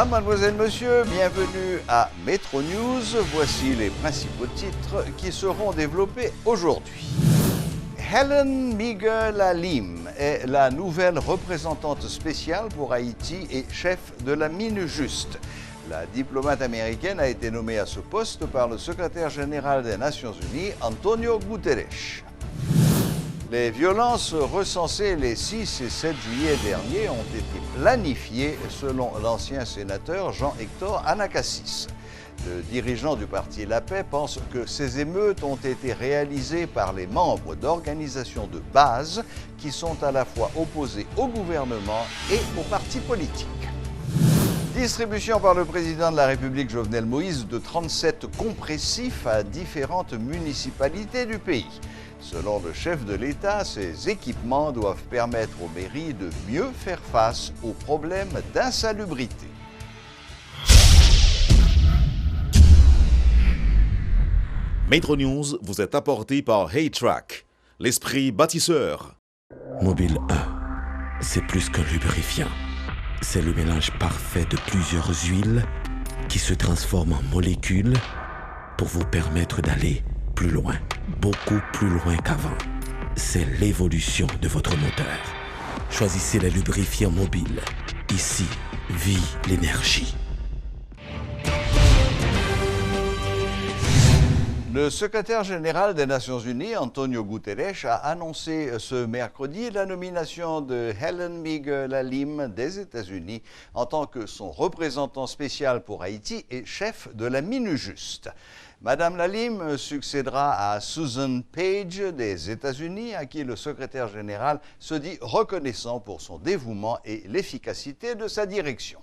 Mesdames, mademoiselles, messieurs, bienvenue à Metro News. Voici les principaux titres qui seront développés aujourd'hui. Helen Miguel-Alim est la nouvelle représentante spéciale pour Haïti et chef de la MINUJUST. La diplomate américaine a été nommée à ce poste par le secrétaire général des Nations Unies, Antonio Guterres. Les violences recensées les 6 et 7 juillet dernier ont été planifiées selon l'ancien sénateur Jean-Hector Anacassis. Le dirigeant du parti La Paix pense que ces émeutes ont été réalisées par les membres d'organisations de base qui sont à la fois opposés au gouvernement et aux partis politiques. Distribution par le président de la République Jovenel Moïse de 37 compressifs à différentes municipalités du pays. Selon le chef de l'État, ces équipements doivent permettre aux mairies de mieux faire face aux problèmes d'insalubrité. Metro News vous est apporté par Haytrack, l'esprit bâtisseur. Mobile 1, c'est plus qu'un lubrifiant. C'est le mélange parfait de plusieurs huiles qui se transforment en molécules pour vous permettre d'aller plus loin, beaucoup plus loin qu'avant. C'est l'évolution de votre moteur. Choisissez les lubrifiants mobiles. Ici vit l'énergie. Le secrétaire général des Nations Unies, Antonio Guterres, a annoncé ce mercredi la nomination de Helen Miguel-Alim des États-Unis en tant que son représentant spécial pour Haïti et chef de la MINUJUST. Madame Lalim succédera à Susan Page des États-Unis, à qui le secrétaire général se dit reconnaissant pour son dévouement et l'efficacité de sa direction.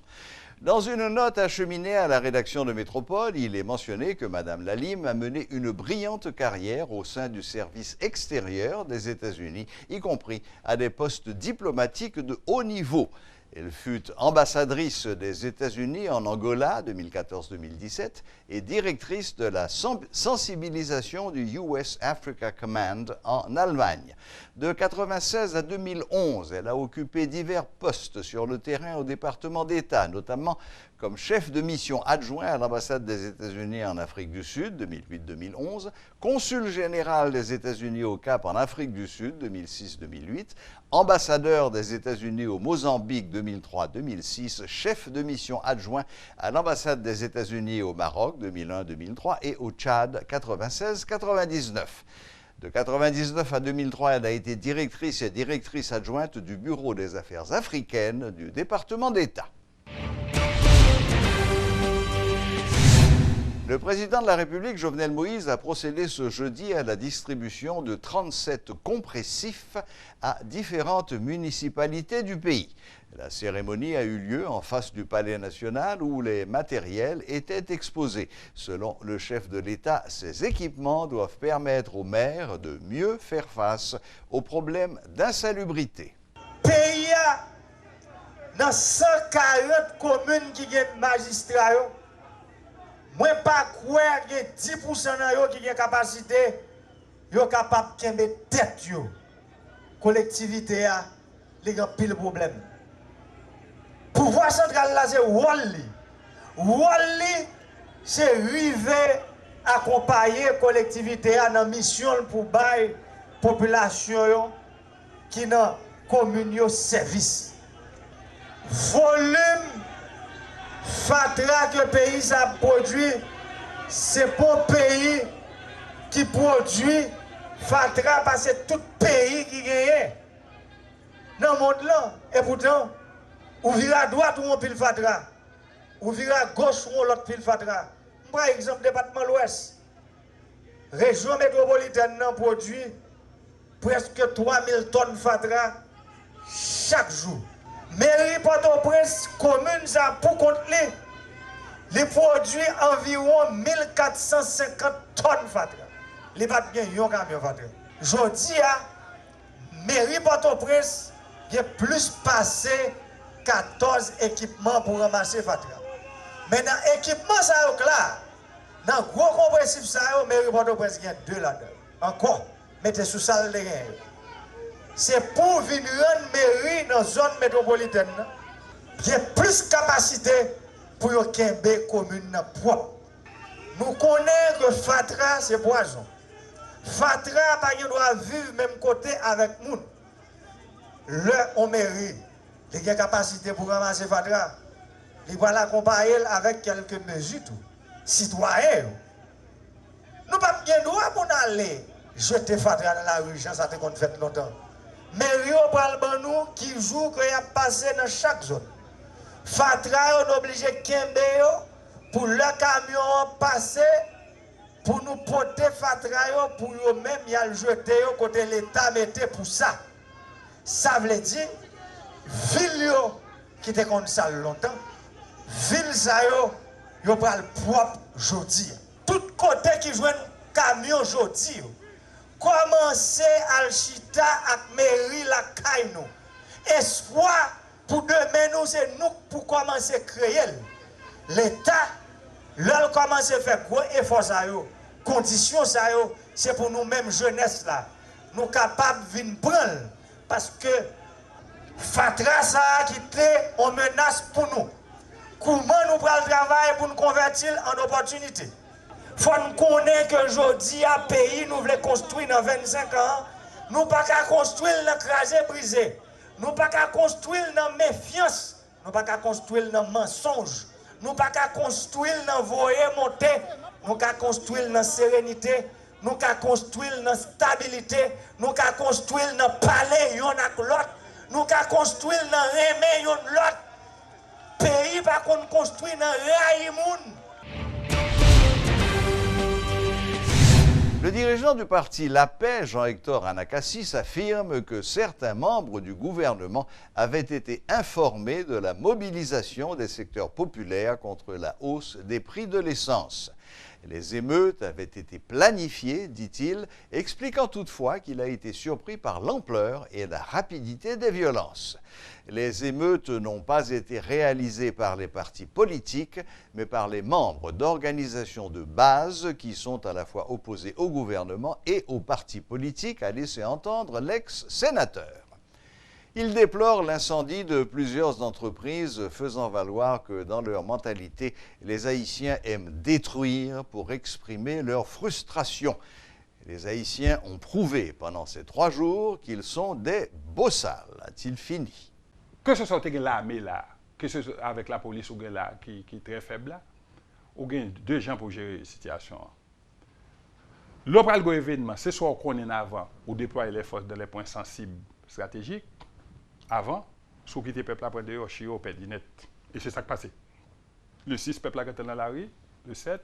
Dans une note acheminée à la rédaction de Métropole, il est mentionné que Mme Lalim a mené une brillante carrière au sein du service extérieur des États-Unis, y compris à des postes diplomatiques de haut niveau. Elle fut ambassadrice des États-Unis en Angola 2014-2017 et directrice de la sensibilisation du US Africa Command en Allemagne. De 1996 à 2011, elle a occupé divers postes sur le terrain au département d'État, notamment comme chef de mission adjoint à l'ambassade des États-Unis en Afrique du Sud 2008-2011, consul général des États-Unis au Cap en Afrique du Sud 2006-2008, ambassadeur des États-Unis au Mozambique 2003-2006, chef de mission adjoint à l'ambassade des États-Unis au Maroc 2001-2003 et au Tchad 96-99. De 1999 à 2003, elle a été directrice et directrice adjointe du Bureau des affaires africaines du département d'État. Le président de la République, Jovenel Moïse, a procédé ce jeudi à la distribution de 37 compressifs à différentes municipalités du pays. La cérémonie a eu lieu en face du Palais national où les matériels étaient exposés. Selon le chef de l'État, ces équipements doivent permettre aux maires de mieux faire face aux problèmes d'insalubrité. Pays dans 140 communes qui ont magistrats. Moi, pas quoi que 10% qui ont capacité, yo capable de mettre tête yo. Collectivité a les grands pile problème. Pouvoir central là c'est Wally. Wally c'est river accompagner collectivité a dans mission pour bailler population yo qui dans commune yo service. Volume Fatra que le pays a produit, c'est pour le pays qui produit Fatra parce que tout pays qui gagne dans le monde là. Et pourtant, ou vire à droite ou on pile Fatra, ou vire à gauche ou on l'autre pile Fatra. Par exemple, département de l'Ouest, région métropolitaine produit presque 3000 tonnes Fatra chaque jour. Mairie Port-au-Prince, commune, ça pour compte les produits environ 1450 tonnes Fatra. Les pas de un camion Fatra. Je dis à mairie Port-au-Prince, il y a plus passé 14 équipements pour ramasser Fatra. Mais dans l'équipement, ça est là. Dans le gros compressif, ça est, mairie Port-au-Prince, il y a 2 là-dedans. Encore, mettez sous salle de rien. C'est pour venir rendre mairie dans la zone métropolitaine. Il y a plus de capacité pour yo kembe commune propre. Nous connaissons que Fatra c'est poison. Fatra pas doit vivre même côté avec moun. Le on mairie, il a capacité pour ramasser Fatra. Il va l'accompagner avec quelques mesures tout. Citoyens. Nous pas bien droit pour aller jeter Fatra dans la rue, ça te qu'on fait longtemps. Mais Rio pral ban nous qui joue qu'il a passé dans chaque zone. Fatra on obligé kembe pour le camion passer pour nous porter Fatra pour eux même y a le jeter côté l'état mettait pour ça. Ça veut dire ville qui était comme ça longtemps. Ville ça yo pral propre jodi. Tout côté qui joue camion jodi. Commencer à chita avec mairie la Kaino. Espoir pour demain nous c'est nous pour commencer à créer. L'État, l'on commence à faire gros effort ça yo. Condition ça yo, c'est pour nous mêmes jeunesse là. Nous capables de venir prendre parce que Fatra ça qui était en menace pour nous. Comment nous prenons le travail pour nous convertir en opportunité? Il faut nous connaître que aujourd'hui, à pays, nous voulons construire dans 25 ans. Nous ne pouvons pas construire dans crasé brisé. Nous ne pouvons pas construire dans méfiance. Nous ne pouvons pas construire dans mensonge. Nous ne pouvons pas construire dans voyer monter. Nous ne pouvons pas construire dans sérénité. Nous ne pouvons pas construire dans stabilité. Nous ne pouvons pas construire dans palais, yon ak l'autre. Nous ne pouvons pas construire dans remé, yon l'autre. Pays par contre construit dans Raïmoun. Le dirigeant du parti La Paix, Jean-Hector Anacassis, affirme que certains membres du gouvernement avaient été informés de la mobilisation des secteurs populaires contre la hausse des prix de l'essence. Les émeutes avaient été planifiées, dit-il, expliquant toutefois qu'il a été surpris par l'ampleur et la rapidité des violences. Les émeutes n'ont pas été réalisées par les partis politiques, mais par les membres d'organisations de base qui sont à la fois opposés au gouvernement et aux partis politiques, a laissé entendre l'ex-sénateur. Il déplore l'incendie de plusieurs entreprises, faisant valoir que dans leur mentalité, les Haïtiens aiment détruire pour exprimer leur frustration. Les Haïtiens ont prouvé pendant ces 3 jours qu'ils sont des bossales, a-t-il fini. Que ce soit l'armée là, que ce soit avec la police ou là, qui est très faible là, ou bien 2 gens pour gérer la situation. L'opération événement, c'est soit qu'on est avant, ou déployer les forces dans les points sensibles stratégiques, avant, sous quitter le peuple après dehors, chiro, perdit net. Et c'est ça qui passe. Le 6, le peuple était dans la rue. Le 7,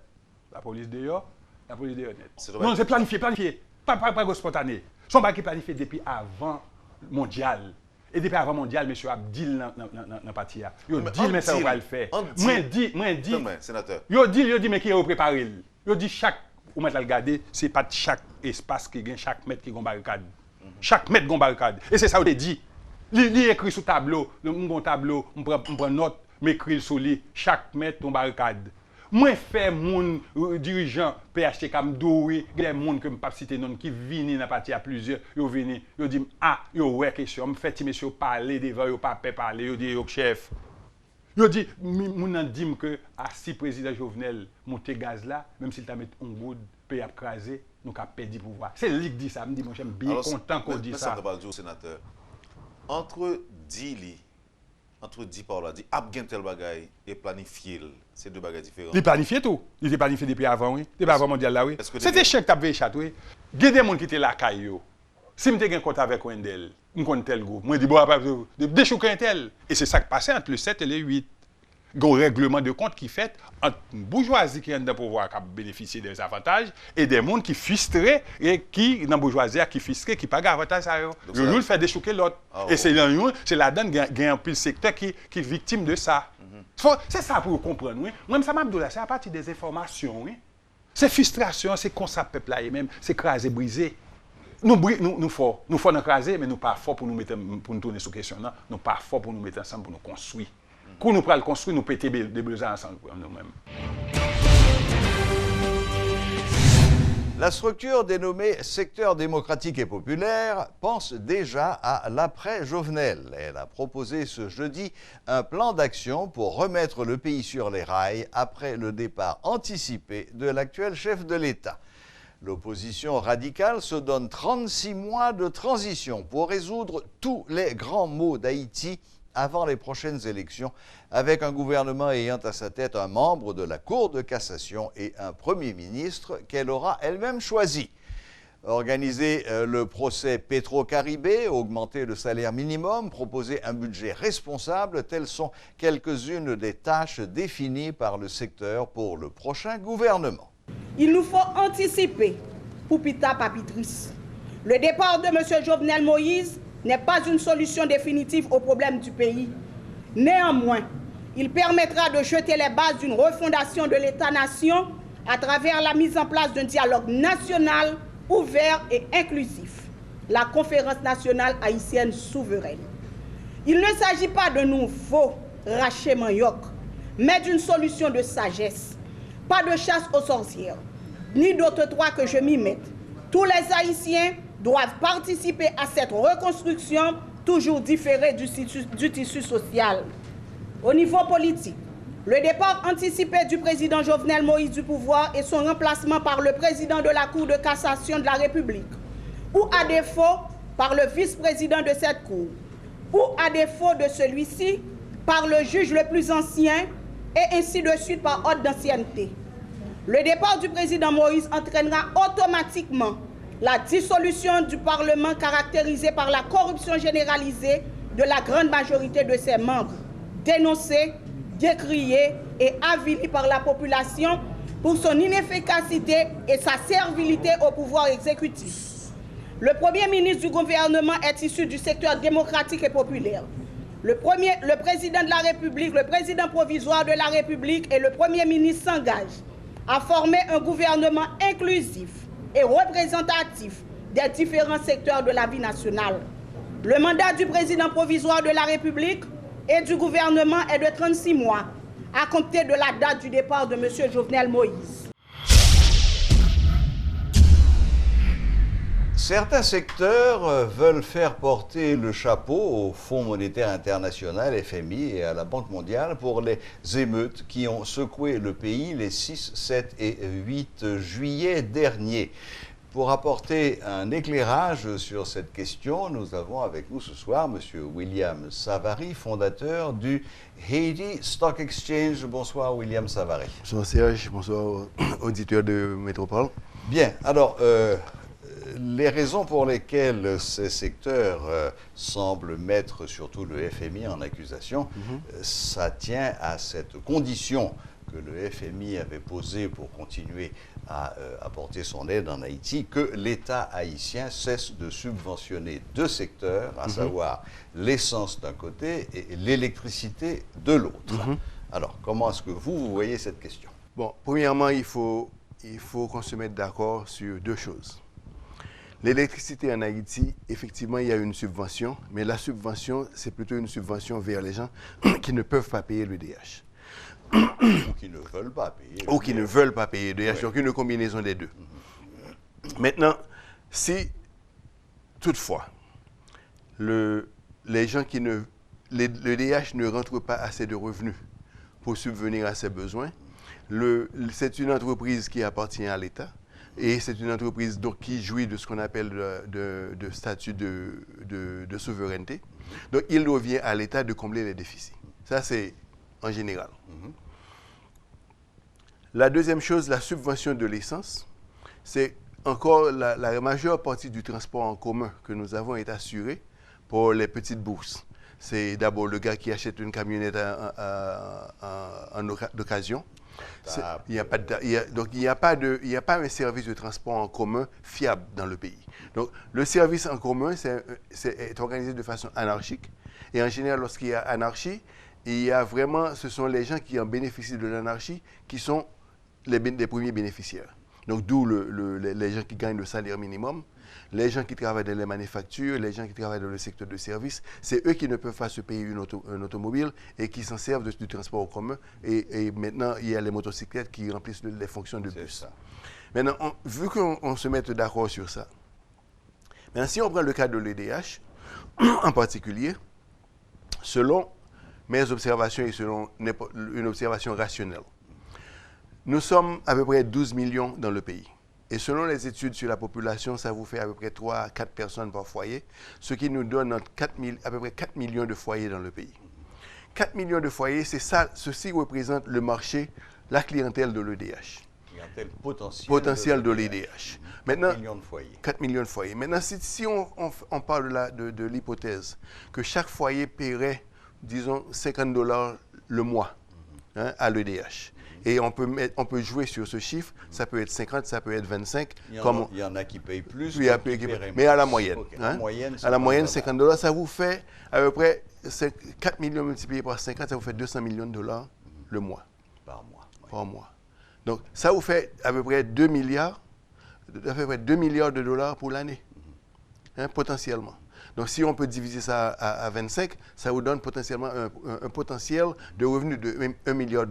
la police dehors net. Non, c'est planifié. Pas spontané. Son bac est planifié depuis avant mondial. Et depuis avant mondial, monsieur Abdil dans le parti. Il dit, mais ça va le faire. Moi, dit, sénateur. Il dit, mais qui est préparé. Il dit, chaque, ou mettre à regarder, c'est pas chaque espace qui gagne, chaque mètre qui gagne barricade. Chaque mètre gagne barricade. Et c'est ça qu'il dit. Il écrit sur tableau, mon tableau, on prend note, m'écrit sur lui, chaque mètre ton barricade. Moi, fais mon dirigeant PHT comme doué, il y a des gens que je ne peux pas citer qui viennent dans la partie à plusieurs, ils viennent, ils disent, ah, ils ont une question, je fais monsieur parler devant, ils pas parler, ils disent, chef. Ils disent, je dis que si le président Jovenel monte gaz là, même s'il t'a mis un goud, peut écraser, nous avons perdu le pouvoir. C'est lui qui dit ça, je me dis, moi j'aime bien content qu'on dise ça. Sénateur. Entre 10 par là, tel bagay et planifié, c'est 2 bagages différents. Il planifié tout. Il était planifié depuis avant, oui. Depuis avant mondial là, oui. C'était chèque qui avait échappé. Il y a des gens qui étaient là, caillou. Si je suis en compte avec Wendel, je compte tel groupe. Moi, je dis, bon, déchouquer un tel. Et c'est ça qui passait entre le 7 et le 8. Il y a un règlement de compte qui fait entre une bourgeoisie qui a le pouvoir qui bénéficier des avantages et des gens qui frustrés et qui, dans la bourgeoisie, qui frustrés, qui ne pas d'avantages. Ils fait déchouquer l'autre. Et c'est là-dedans qu'il y a un peu le secteur qui est victime de ça. C'est ça pour comprendre. Oui. Moi, ça m'a dit, c'est à partir des informations. Oui. C'est frustration, c'est comme ça, peuple là, et même, c'est craser, briser. Nous forts dans craser, mais nous pas forts pour nous tourner sur la question. Nous pas forts pour nous mettre ensemble, pour nous construire. Quand nous prenons le construire, nous péter des besoins ensemble pour nous-mêmes. La structure dénommée secteur démocratique et populaire pense déjà à l'après-Jovenel. Elle a proposé ce jeudi un plan d'action pour remettre le pays sur les rails après le départ anticipé de l'actuel chef de l'État. L'opposition radicale se donne 36 mois de transition pour résoudre tous les grands maux d'Haïti avant les prochaines élections, avec un gouvernement ayant à sa tête un membre de la Cour de cassation et un Premier ministre qu'elle aura elle-même choisi. Organiser le procès Petro-Caribé, augmenter le salaire minimum, proposer un budget responsable, telles sont quelques-unes des tâches définies par le secteur pour le prochain gouvernement. Il nous faut anticiper pour Pita Papitrice. Le départ de M. Jovenel Moïse n'est pas une solution définitive aux problèmes du pays. Néanmoins, il permettra de jeter les bases d'une refondation de l'État-nation à travers la mise en place d'un dialogue national ouvert et inclusif, la Conférence nationale haïtienne souveraine. Il ne s'agit pas de nouveau racher manioc, mais d'une solution de sagesse. Pas de chasse aux sorcières, ni d'autres trois que je m'y mette. Tous les Haïtiens doivent participer à cette reconstruction toujours différée du tissu social. Au niveau politique, le départ anticipé du président Jovenel Moïse du pouvoir et son remplacement par le président de la Cour de cassation de la République, ou à défaut par le vice-président de cette Cour, ou à défaut de celui-ci par le juge le plus ancien et ainsi de suite par ordre d'ancienneté. Le départ du président Moïse entraînera automatiquement la dissolution du Parlement caractérisée par la corruption généralisée de la grande majorité de ses membres, dénoncée, décriée et avilie par la population pour son inefficacité et sa servilité au pouvoir exécutif. Le Premier ministre du gouvernement est issu du secteur démocratique et populaire. Le président de la République, le président provisoire de la République et le Premier ministre s'engagent à former un gouvernement inclusif et représentatif des différents secteurs de la vie nationale. Le mandat du président provisoire de la République et du gouvernement est de 36 mois, à compter de la date du départ de M. Jovenel Moïse. Certains secteurs veulent faire porter le chapeau au Fonds monétaire international, FMI, et à la Banque mondiale pour les émeutes qui ont secoué le pays les 6, 7 et 8 juillet dernier. Pour apporter un éclairage sur cette question, nous avons avec nous ce soir M. William Savary, fondateur du Haiti Stock Exchange. Bonsoir William Savary. Bonsoir Serge, bonsoir auditeurs de Métropole. Bien, alors les raisons pour lesquelles ces secteurs semblent mettre surtout le FMI en accusation, ça tient à cette condition que le FMI avait posée pour continuer à apporter son aide en Haïti, que l'État haïtien cesse de subventionner deux secteurs, à savoir l'essence d'un côté et l'électricité de l'autre. Alors, comment est-ce que vous voyez cette question? Bon, premièrement, il faut qu'on se mette d'accord sur deux choses. L'électricité en Haïti, effectivement, il y a une subvention, mais la subvention, c'est plutôt une subvention vers les gens qui ne peuvent pas payer le DH. Ou qui ne veulent pas payer. Ou qui ne veulent pas payer le DH, donc une combinaison des deux. Maintenant, si, toutefois, les gens qui ne... le DH ne rentre pas assez de revenus pour subvenir à ses besoins, c'est une entreprise qui appartient à l'État. Et c'est une entreprise donc, qui jouit de ce qu'on appelle de statut de souveraineté. Donc, il revient à l'État de combler les déficits. Ça, c'est en général. La deuxième chose, la subvention de l'essence, c'est encore la majeure partie du transport en commun que nous avons est assurée pour les petites bourses. C'est d'abord le gars qui achète une camionnette en occasion. Donc, il n'y a pas un service de transport en commun fiable dans le pays. Donc, le service en commun est organisé de façon anarchique. Et en général, lorsqu'il y a anarchie, ce sont les gens qui en bénéficient de l'anarchie qui sont les premiers bénéficiaires. Donc, d'où les gens qui gagnent le salaire minimum, les gens qui travaillent dans les manufactures, les gens qui travaillent dans le secteur de services, c'est eux qui ne peuvent pas se payer un automobile et qui s'en servent du transport en commun. Et maintenant, il y a les motocyclettes qui remplissent les fonctions de bus. Maintenant, vu qu'on se mette d'accord sur ça, maintenant, si on prend le cas de l'EDH, en particulier, selon mes observations et selon une observation rationnelle, nous sommes à peu près 12 millions dans le pays. Et selon les études sur la population, ça vous fait à peu près 3 à 4 personnes par foyer, ce qui nous donne à peu près 4 millions de foyers dans le pays. 4 millions de foyers, c'est ça, ceci représente le marché, la clientèle de l'EDH. Clientèle potentielle de l'EDH. Maintenant, 4 millions de foyers. 4 millions de foyers. Maintenant, si on parle de l'hypothèse que chaque foyer paierait, disons, $50 le mois à l'EDH, et on peut jouer sur ce chiffre, ça peut être 50, ça peut être 25. Il y en a qui payent plus, mais à la moyenne. Okay. À la moyenne, $50, ça vous fait à peu près 4 millions multipliés par 50, ça vous fait $200 millions le mois. Par mois. Par mois. Donc, ça vous fait à peu près 2 milliards de dollars pour l'année, potentiellement. Donc, si on peut diviser ça à 25, ça vous donne potentiellement un potentiel de revenus de $1 milliard.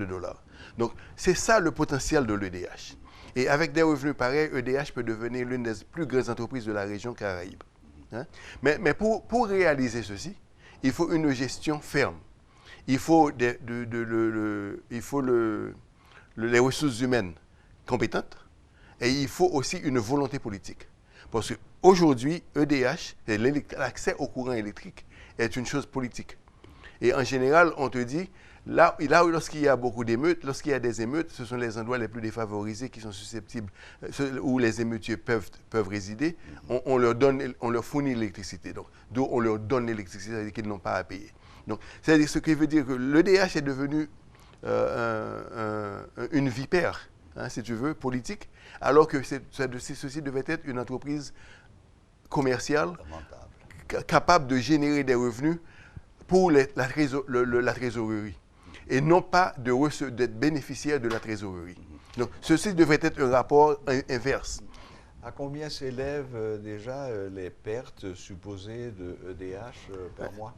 Donc, c'est ça le potentiel de l'EDH. Et avec des revenus pareils, EDH peut devenir l'une des plus grandes entreprises de la région Caraïbe. Mais pour réaliser ceci, il faut une gestion ferme. Il faut, les ressources humaines compétentes et il faut aussi une volonté politique. Parce qu'aujourd'hui, EDH, l'accès au courant électrique, est une chose politique. Et en général, on te dit, là lorsqu'il y a beaucoup d'émeutes, lorsqu'il y a des émeutes, ce sont les endroits les plus défavorisés qui sont susceptibles, où les émeutiers peuvent résider. On leur fournit l'électricité. Donc, on leur donne l'électricité, c'est-à-dire qu'ils n'ont pas à payer. Donc, c'est-à-dire ce qui veut dire que l'EDH est devenu une vipère, si tu veux, politique, alors que ceci devait être une entreprise commerciale capable de générer des revenus pour la trésorerie et non pas d'être bénéficiaire de la trésorerie. Donc, ceci devrait être un rapport inverse. À combien s'élèvent déjà les pertes supposées de EDH par mois?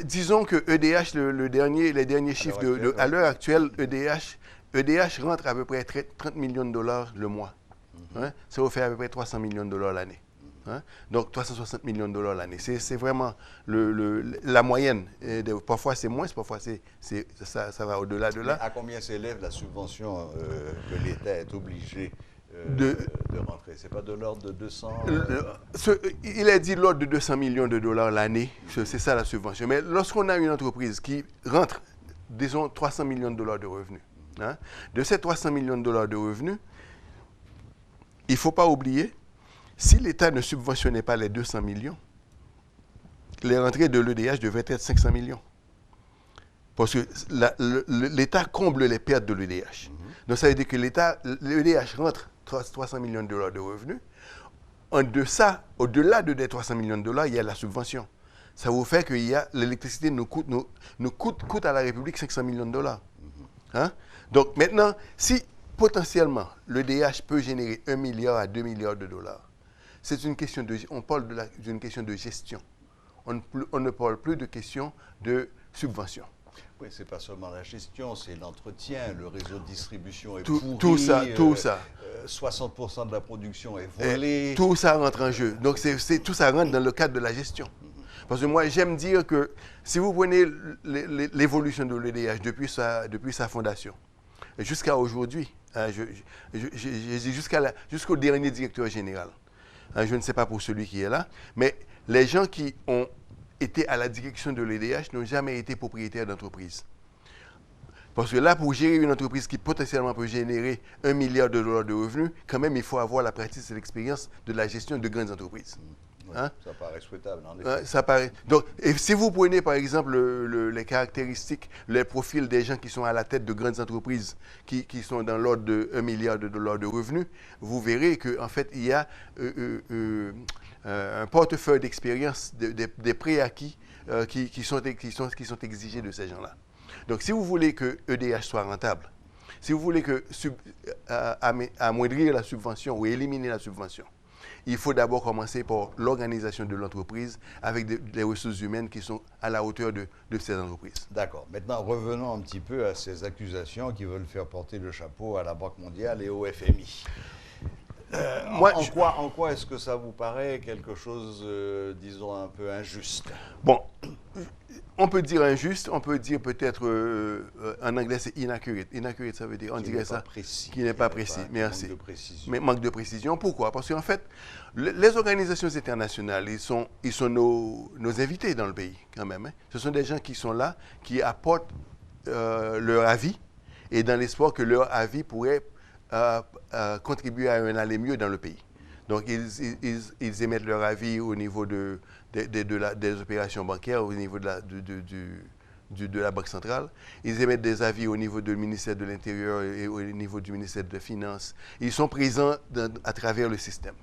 Disons que EDH, les derniers chiffres à l'heure actuelle, EDH rentre à peu près 30 millions de dollars le mois. Ça vous fait à peu près 300 millions de dollars l'année. Donc 360 millions de dollars l'année. C'est vraiment la moyenne. Parfois c'est moins, parfois ça va au-delà de là. Mais à combien s'élève la subvention que l'État est obligé de rentrer? C'est pas de l'ordre de 200 Il est dit l'ordre de 200 millions de dollars l'année. C'est ça la subvention. Mais lorsqu'on a une entreprise qui rentre, disons, 300 millions de dollars de revenus, de ces 300 millions de dollars de revenus, il ne faut pas oublier, si l'État ne subventionnait pas les 200 millions, les rentrées de l'EDH devaient être 500 millions. Parce que l'État comble les pertes de l'EDH. Donc ça veut dire que l'EDH rentre 300 millions de dollars de revenus. Au-delà de 300 millions de dollars, il y a la subvention. Ça vous fait que l'électricité nous coûte à la République 500 millions de dollars. Donc maintenant, si potentiellement l'EDH peut générer 1 milliard à 2 milliards de dollars, c'est une question on parle d'une question de gestion. On ne parle plus de question de subvention. Oui, ce n'est pas seulement la gestion, c'est l'entretien, le réseau de distribution est pourri. Tout ça. 60% de la production est volée. Tout ça rentre en jeu. Donc, tout ça rentre dans le cadre de la gestion. Parce que moi, j'aime dire que si vous prenez l'évolution de l'EDH depuis sa fondation, jusqu'à aujourd'hui, jusqu'au dernier directeur général, je ne sais pas pour celui qui est là, mais les gens qui ont été à la direction de l'EDH n'ont jamais été propriétaires d'entreprise. Parce que là, pour gérer une entreprise qui potentiellement peut générer 1 milliard de dollars de revenus, quand même, il faut avoir la pratique et l'expérience de la gestion de grandes entreprises. Ça paraît souhaitable, en effet. Ça paraît. Donc, et si vous prenez, par exemple, les caractéristiques, les profils des gens qui sont à la tête de grandes entreprises, qui sont dans l'ordre de 1 milliard de dollars de revenus, vous verrez qu'en fait, il y a un portefeuille d'expérience, des préacquis qui sont exigés de ces gens-là. Donc, si vous voulez que EDH soit rentable, si vous voulez amoindrir la subvention ou éliminer la subvention, il faut d'abord commencer par l'organisation de l'entreprise avec des ressources humaines qui sont à la hauteur de ces entreprises. D'accord. Maintenant, revenons un petit peu à ces accusations qui veulent faire porter le chapeau à la Banque mondiale et au FMI. En quoi est-ce que ça vous paraît quelque chose, disons, un peu injuste? Bon, on peut dire injuste, on peut dire peut-être, en anglais c'est inaccurate. Inaccurate, ça veut dire, on dirait ça, qui n'est pas précis. Merci. Manque de précision. Mais manque de précision. Pourquoi? Parce qu'en fait, les organisations internationales, ils sont nos invités dans le pays, quand même. Hein. Ce sont des gens qui sont là, qui apportent leur avis, et dans l'espoir que leur avis pourrait contribuer à un aller mieux dans le pays. Donc, ils émettent leur avis au niveau des opérations bancaires, au niveau de la Banque centrale. Ils émettent des avis au niveau du ministère de l'Intérieur et au niveau du ministère des Finances. Ils sont présents à travers le système.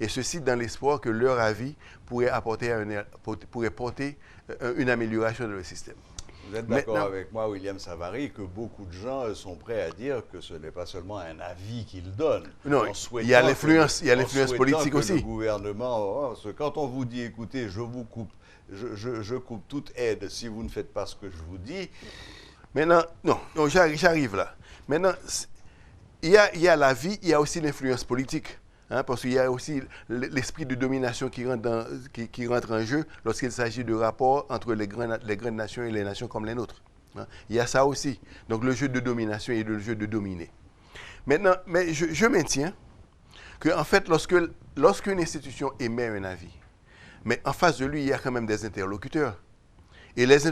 Et ceci dans l'espoir que leur avis pourrait porter une amélioration de le système. Vous êtes d'accord avec moi, William Savary, que beaucoup de gens sont prêts à dire que ce n'est pas seulement un avis qu'ils donnent. Non, il y a l'influence politique aussi. Le gouvernement, parce que quand on vous dit, écoutez, je vous coupe, je coupe toute aide si vous ne faites pas ce que je vous dis. Maintenant, non, j'arrive là. Maintenant, il y a l'avis, il y a aussi l'influence politique. Hein, parce qu'il y a aussi l'esprit de domination qui rentre en jeu lorsqu'il s'agit de rapports entre les grandes nations et les nations comme les nôtres. Hein. Il y a ça aussi. Donc le jeu de domination et le jeu de dominer. Maintenant, mais je maintiens qu'en fait, lorsqu'une institution émet un avis, mais en face de lui, il y a quand même des interlocuteurs. Et les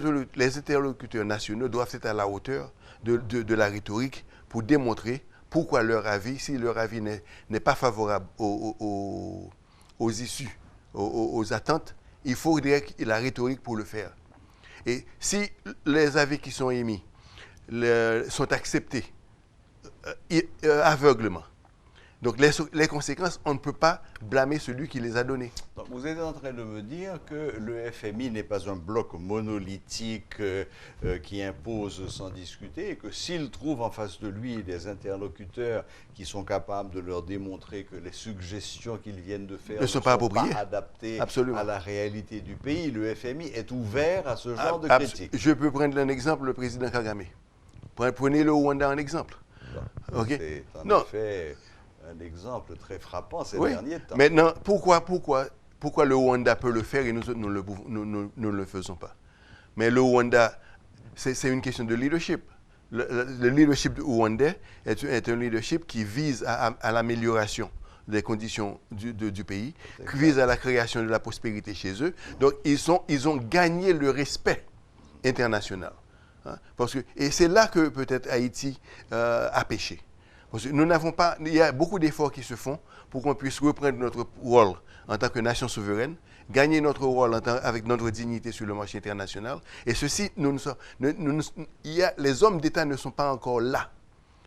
interlocuteurs nationaux doivent être à la hauteur de la rhétorique pour démontrer pourquoi leur avis, si leur avis n'est pas favorable aux issues, aux attentes, il faudrait la rhétorique pour le faire. Et si les avis qui sont émis sont acceptés aveuglement, donc les conséquences, on ne peut pas blâmer celui qui les a données. Donc vous êtes en train de me dire que le FMI n'est pas un bloc monolithique qui impose sans discuter, et que s'il trouve en face de lui des interlocuteurs qui sont capables de leur démontrer que les suggestions qu'ils viennent de faire ne sont pas adaptées à la réalité du pays, le FMI est ouvert à ce genre de critiques. Je peux prendre un exemple, le président Kagame. Prenez le Rwanda en exemple. C'est en effet un exemple très frappant ces derniers temps. Maintenant, pourquoi le Rwanda peut le faire et nous ne le faisons pas? Mais le Rwanda, c'est une question de leadership. Le leadership rwandais est un leadership qui vise à l'amélioration des conditions du pays, qui vise à la création de la prospérité chez eux. Donc, ils ont gagné le respect international. Hein, et c'est là que peut-être Haïti a péché. Parce que nous n'avons pas, il y a beaucoup d'efforts qui se font pour qu'on puisse reprendre notre rôle en tant que nation souveraine, gagner notre rôle avec notre dignité sur le marché international. Et ceci, les hommes d'État ne sont pas encore là.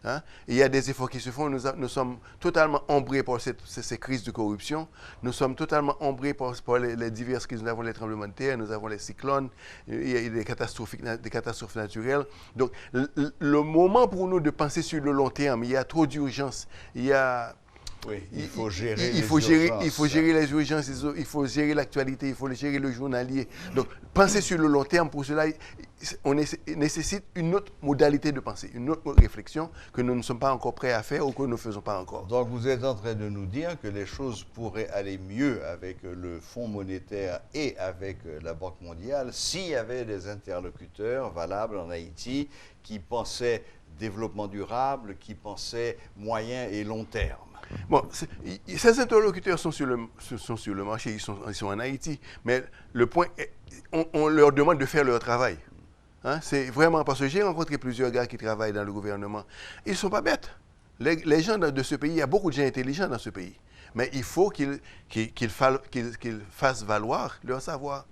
Hein? Il y a des efforts qui se font. Nous sommes totalement ombrés par ces crises de corruption. Nous sommes totalement ombrés par les diverses crises. Nous avons les tremblements de terre, nous avons les cyclones, il y a des catastrophes naturelles. Donc, le moment pour nous de penser sur le long terme, il y a trop d'urgence. Oui, il faut gérer les urgences. Il faut gérer les urgences, il faut gérer l'actualité, il faut gérer le journalier. Donc, penser sur le long terme, pour cela, on nécessite une autre modalité de pensée, une autre réflexion que nous ne sommes pas encore prêts à faire ou que nous ne faisons pas encore. Donc, vous êtes en train de nous dire que les choses pourraient aller mieux avec le Fonds monétaire et avec la Banque mondiale s'il y avait des interlocuteurs valables en Haïti qui pensaient développement durable, qui pensaient moyen et long terme. Bon, ces interlocuteurs sont sur le marché, ils sont en Haïti, mais le point est, on leur demande de faire leur travail. Hein? C'est vraiment parce que j'ai rencontré plusieurs gars qui travaillent dans le gouvernement. Ils ne sont pas bêtes. Les gens de ce pays, il y a beaucoup de gens intelligents dans ce pays, mais il faut qu'ils fassent valoir leur savoir.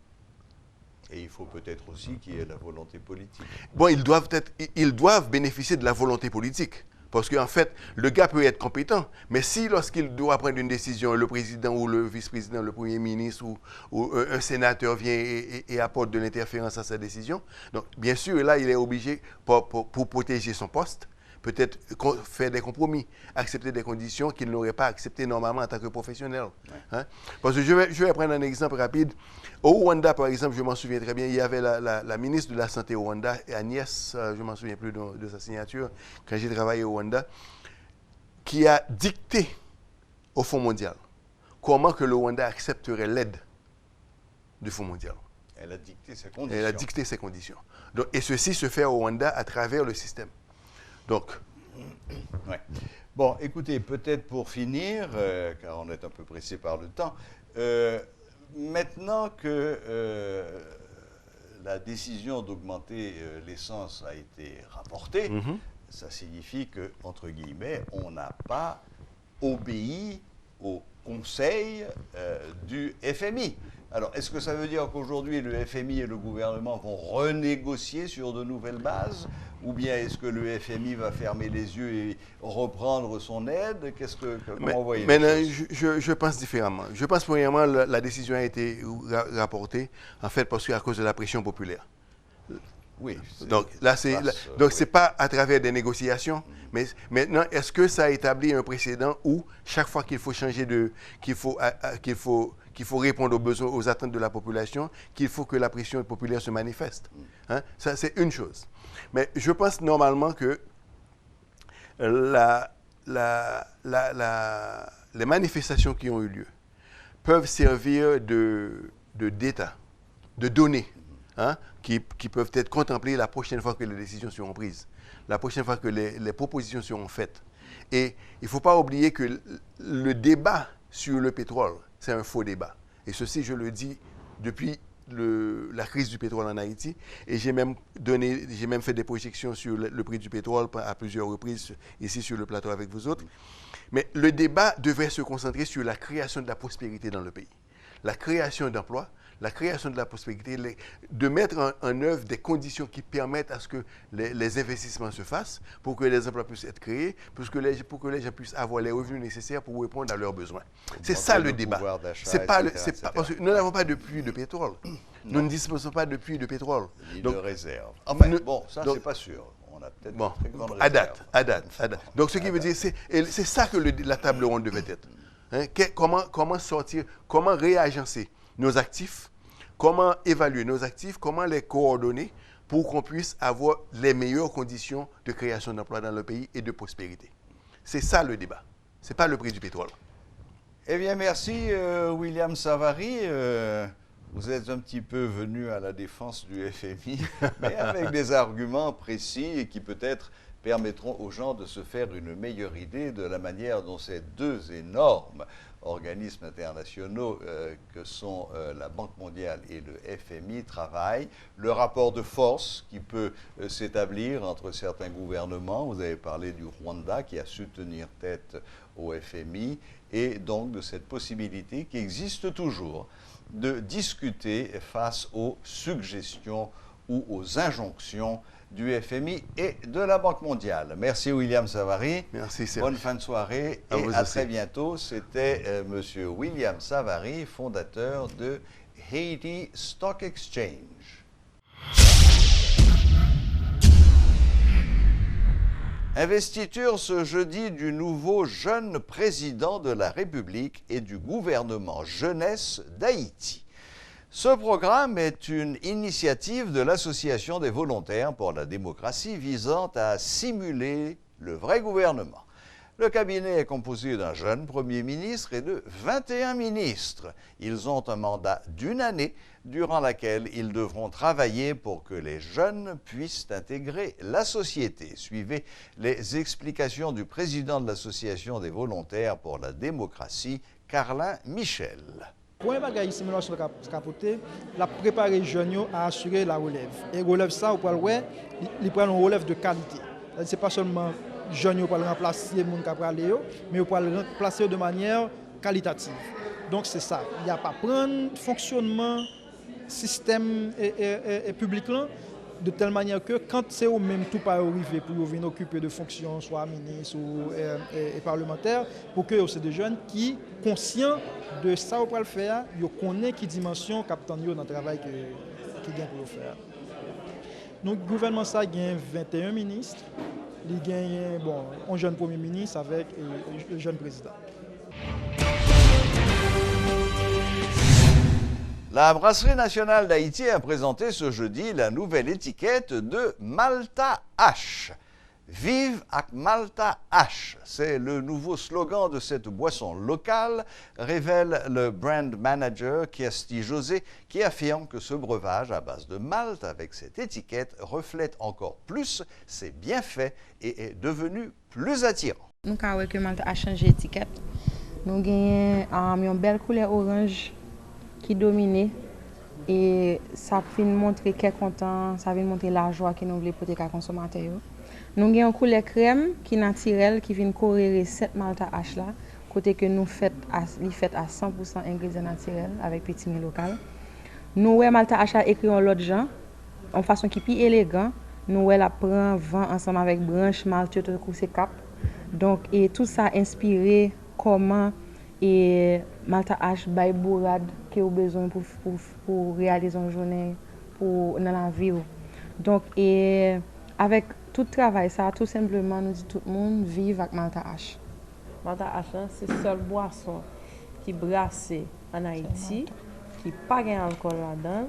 Et il faut peut-être aussi qu'il y ait la volonté politique. Bon, ils doivent bénéficier de la volonté politique. Parce qu'en fait, le gars peut être compétent, mais si lorsqu'il doit prendre une décision, le président ou le vice-président, le premier ministre ou un sénateur vient et apporte de l'interférence à sa décision, donc bien sûr, là, il est obligé, pour protéger son poste, peut-être faire des compromis, accepter des conditions qu'il n'aurait pas acceptées normalement en tant que professionnel. Hein? Parce que je vais prendre un exemple rapide. Au Rwanda, par exemple, je m'en souviens très bien, il y avait la ministre de la Santé au Rwanda, Agnès, je ne m'en souviens plus de sa signature, quand j'ai travaillé au Rwanda, qui a dicté au Fonds mondial comment que le Rwanda accepterait l'aide du Fonds mondial. Elle a dicté ses conditions. Elle a dicté ses conditions. Donc, et ceci se fait au Rwanda à travers le système. Donc. Ouais. Bon, écoutez, peut-être pour finir, car on est un peu pressé par le temps, maintenant que la décision d'augmenter l'essence a été rapportée, ça signifie que, entre guillemets, on n'a pas obéi au conseil du FMI. Alors, est-ce que ça veut dire qu'aujourd'hui, le FMI et le gouvernement vont renégocier sur de nouvelles bases? Ou bien est-ce que le FMI va fermer les yeux et reprendre son aide? Comment vous voyez les choses? Je pense différemment. Je pense, premièrement, la décision a été rapportée, en fait, parce qu'à cause de la pression populaire. Oui. Donc, là, c'est pas à travers des négociations, mais maintenant, est-ce que ça a établi un précédent où, chaque fois qu'il faut changer qu'il faut répondre aux besoins, aux attentes de la population, qu'il faut que la pression populaire se manifeste. Hein? Ça, c'est une chose. Mais je pense normalement que les manifestations qui ont eu lieu peuvent servir d'état, de données, hein, qui peuvent être contemplées la prochaine fois que les décisions seront prises, la prochaine fois que les propositions seront faites. Et il ne faut pas oublier que le débat sur le pétrole, c'est un faux débat. Et ceci, je le dis depuis la crise du pétrole en Haïti. Et j'ai même fait des projections sur le prix du pétrole à plusieurs reprises ici sur le plateau avec vous autres. Mais le débat devrait se concentrer sur la création de la prospérité dans le pays. La création d'emplois, la création de la prospérité, de mettre en œuvre des conditions qui permettent à ce que les investissements se fassent pour que les emplois puissent être créés, pour que les gens puissent avoir les revenus nécessaires pour répondre à leurs besoins. C'est ça le débat. C'est pas parce que nous n'avons pas de puits de pétrole. Nous ne disposons pas de puits de pétrole. Ni de réserve. Enfin, bon, ça, c'est pas sûr. On a peut-être une très grande réserve. À date. Donc, ce qui veut dire, c'est ça que la table ronde devait être. Hein? Comment sortir, comment réagencer nos actifs, comment évaluer nos actifs, comment les coordonner pour qu'on puisse avoir les meilleures conditions de création d'emplois dans le pays et de prospérité. C'est ça le débat. Ce n'est pas le prix du pétrole. Eh bien, merci William Savary. Vous êtes un petit peu venu à la défense du FMI, mais avec des arguments précis et qui peut-être permettront aux gens de se faire une meilleure idée de la manière dont ces deux énormes organismes internationaux que sont la Banque mondiale et le FMI travaillent. Le rapport de force qui peut s'établir entre certains gouvernements, vous avez parlé du Rwanda qui a su tenir tête au FMI, et donc de cette possibilité qui existe toujours de discuter face aux suggestions ou aux injonctions du FMI et de la Banque mondiale. Merci William Savary. Merci Serge. Bonne fin de soirée et à très bientôt. C'était Monsieur William Savary, fondateur de Haiti Stock Exchange. Investiture ce jeudi du nouveau jeune président de la République et du gouvernement jeunesse d'Haïti. Ce programme est une initiative de l'Association des volontaires pour la démocratie visant à simuler le vrai gouvernement. Le cabinet est composé d'un jeune Premier ministre et de 21 ministres. Ils ont un mandat d'une année durant laquelle ils devront travailler pour que les jeunes puissent intégrer la société. Suivez les explications du président de l'Association des volontaires pour la démocratie, Carlin Michel. Pour un bagage simulation capoté, la préparer les jeunes à assurer la relève. Et relève ça, il prend une relève de qualité. Ce n'est pas seulement les jeunes qui remplacer les gens qui aller, mais ils le remplacer de manière qualitative. Donc c'est ça. Il n'y a pas prendre fonctionnement système et public là, de telle manière que quand c'est eux même tout pas arrivé pour venir occuper de fonctions, soit ministre ou parlementaire, pour que c'est des jeunes qui conscients de ça qu'on le faire, ils connaissent qui dimension capitaine dans le travail qui gagne pour le faire. Donc le gouvernement ça gagne 21 ministres il gagne un jeune Premier ministre avec le jeune président. La Brasserie nationale d'Haïti a présenté ce jeudi la nouvelle étiquette de Malta H. Vive avec Malta H, c'est le nouveau slogan de cette boisson locale, révèle le brand manager Kirsty José, qui affirme que ce breuvage à base de malt avec cette étiquette reflète encore plus ses bienfaits et est devenu plus attirant. Nous avons que Malta a changé d'étiquette. Nous avons une belle couleur orange qui domine et ça vient montrer qu'est content, ça vient montrer la joie que nous voulons porter aux consommateurs. Nous avons une couleur crème qui est naturelle, qui vient corroborer cette Malta H là, côté que nous fait à 100% ingrédients naturels avec petit miel local. Nous avons Malta H là écrit en l'autre genre, en façon qui est plus élégant. Nous avons prend vent ensemble avec branche malteux de cousser cap. Donc et tout ça inspiré comment et Malta H by bourrade que vous besoin pour réaliser une journée pour dans la vie. Donc et avec tout travail ça tout simplement nous dit tout le monde vive avec Malta H. Malta H c'est seule boisson qui brassée en Haïti qui pas gain alcool là-dedans.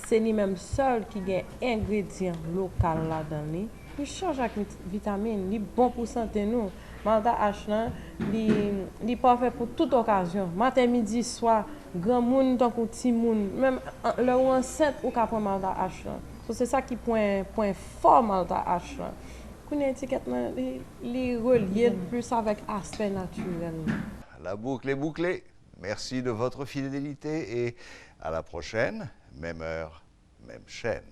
C'est ni même seul qui gain ingrédients locaux là-dedans. Il change avec vitamines, il bon pour santé nous. Malta H là, il parfait pour toute occasion. Matin, midi, soir, grand monde tant que petit monde, même le enceinte ou capon Malta H là. C'est ça qui point fort Malta H là. Qu'on étiquette là, les relié plus avec aspect naturel. La boucle est bouclée. Merci de votre fidélité et à la prochaine, même heure, même chaîne.